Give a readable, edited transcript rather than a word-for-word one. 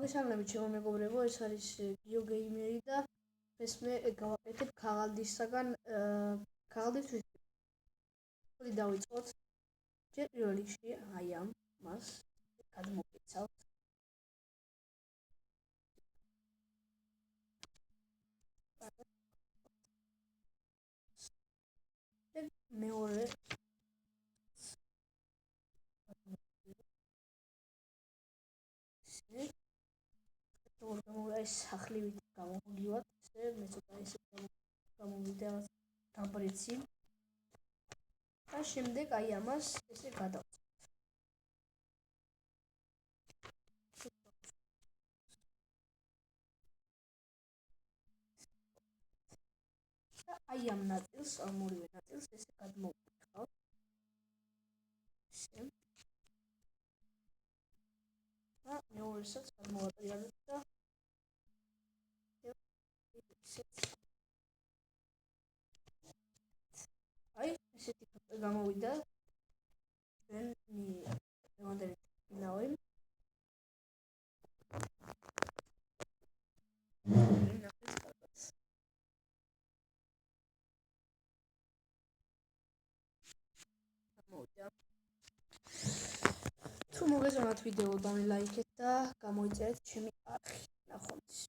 მოგესალმებით ჩემო მეგობრებო, ეს არის GeoGamer და ეს მე გავაკეთებ ქაღალდისაგან ქაღალდის ვისწრაფი დავიწყოთ. ჯერ პირველ რიგში აი მას გადმოვიცავთ. მეორე ეს სახლივით გამოვიდივართ, ესე მე ცოტა ესე გამოვიდა გამბრეცი და შემდეგ აი ამას ესე გადავწყვეტ. და აი ამ ნაწილს, ამ ორივე ნაწილს ესე გადმოვიკითხავთ. ესე და მეორესაც გადმოვატრიალებ და აი ესეთი გამოვიდა ჩვენი დღევანდელი ფინალი. თუ მოგეზონათ ვიდეო, დალაიქეთ და გამოიწერეთ ჩემი არხი. ნახვამდის.